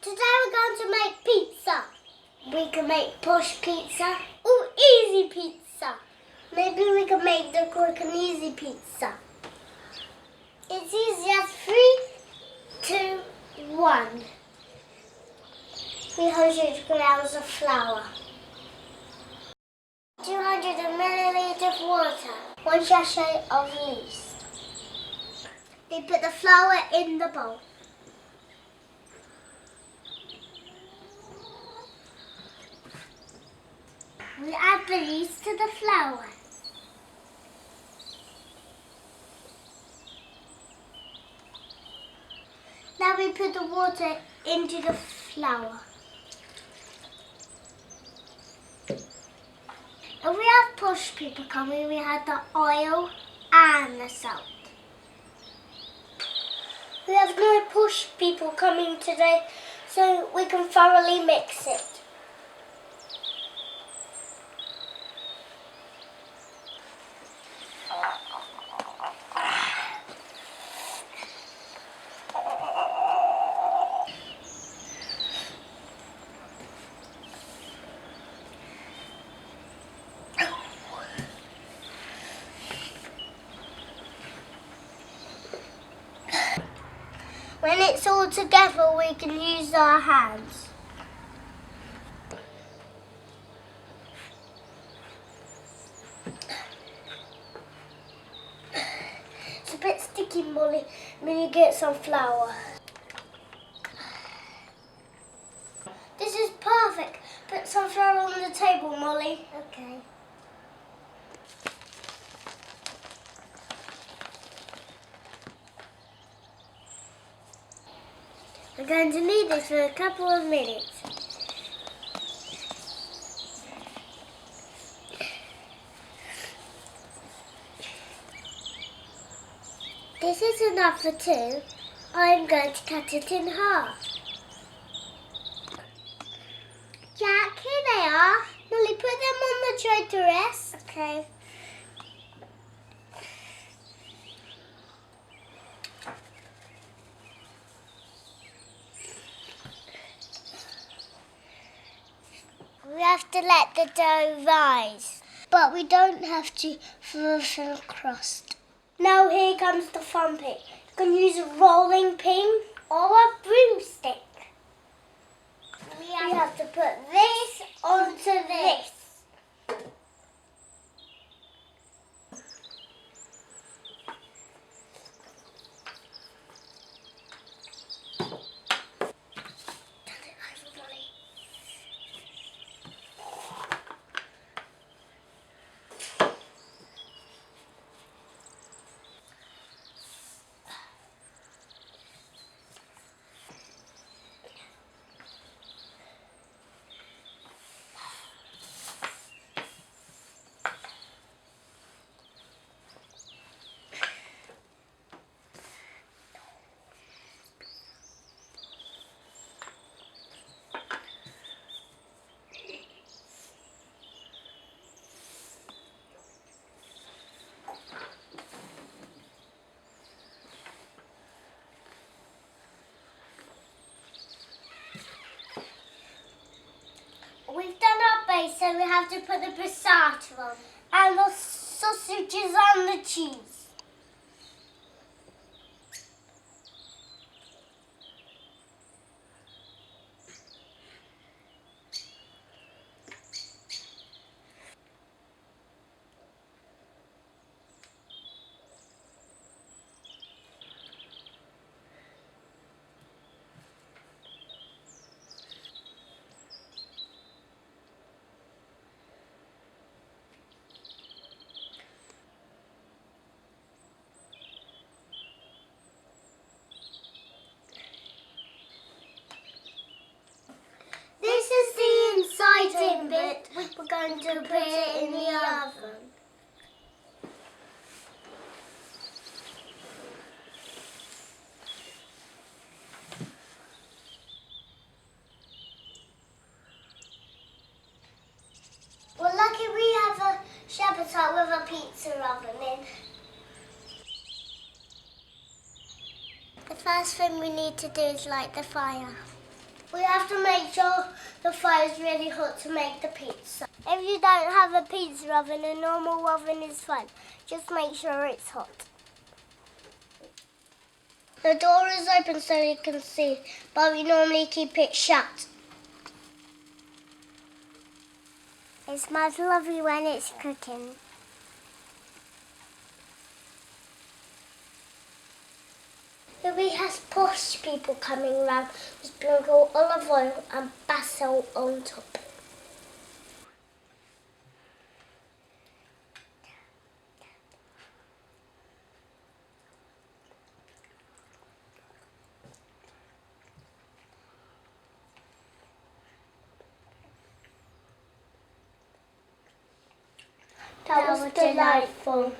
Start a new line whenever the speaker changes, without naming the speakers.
Today we're going to make pizza. We can make push pizza or easy pizza. Maybe we can make the quick and easy pizza. It's easy as 3, 2, 1. 300 grams of flour. 200 milliliters of water. 1 sachet of yeast. We put the flour in the bowl. We add the yeast to the flour. Now we put the water into the flour. If we have push people coming, we have the oil and the salt. We have no push people coming today, so we can thoroughly mix it. When it's all together, we can use our hands. It's a bit sticky, Molly, when you get some flour. This is perfect. Put some flour on the table, Molly. Okay. We're going to knead this for a couple of minutes. This is enough for 2. I'm going to cut it in half. Jack, here they are. Molly, put them on the tray to rest. Okay. We have to let the dough rise, but we don't have to for the crust. Now here comes the fun bit. You can use a rolling pin or a broomstick. We have to put this onto this. We've done our base, so we have to put the passata on, and the sausages and the cheese. This is the inside bit. We're going to put it in the oven. Well, lucky we have a shepherd's hut with a pizza oven in. The first thing we need to do is light the fire. We have to make sure the fire is really hot to make the pizza. If you don't have a pizza oven, a normal oven is fine. Just make sure it's hot. The door is open so you can see, but we normally keep it shut. It smells lovely when it's cooking. If we have posh people coming around, we sprinkle olive oil and basil on top. That was delightful.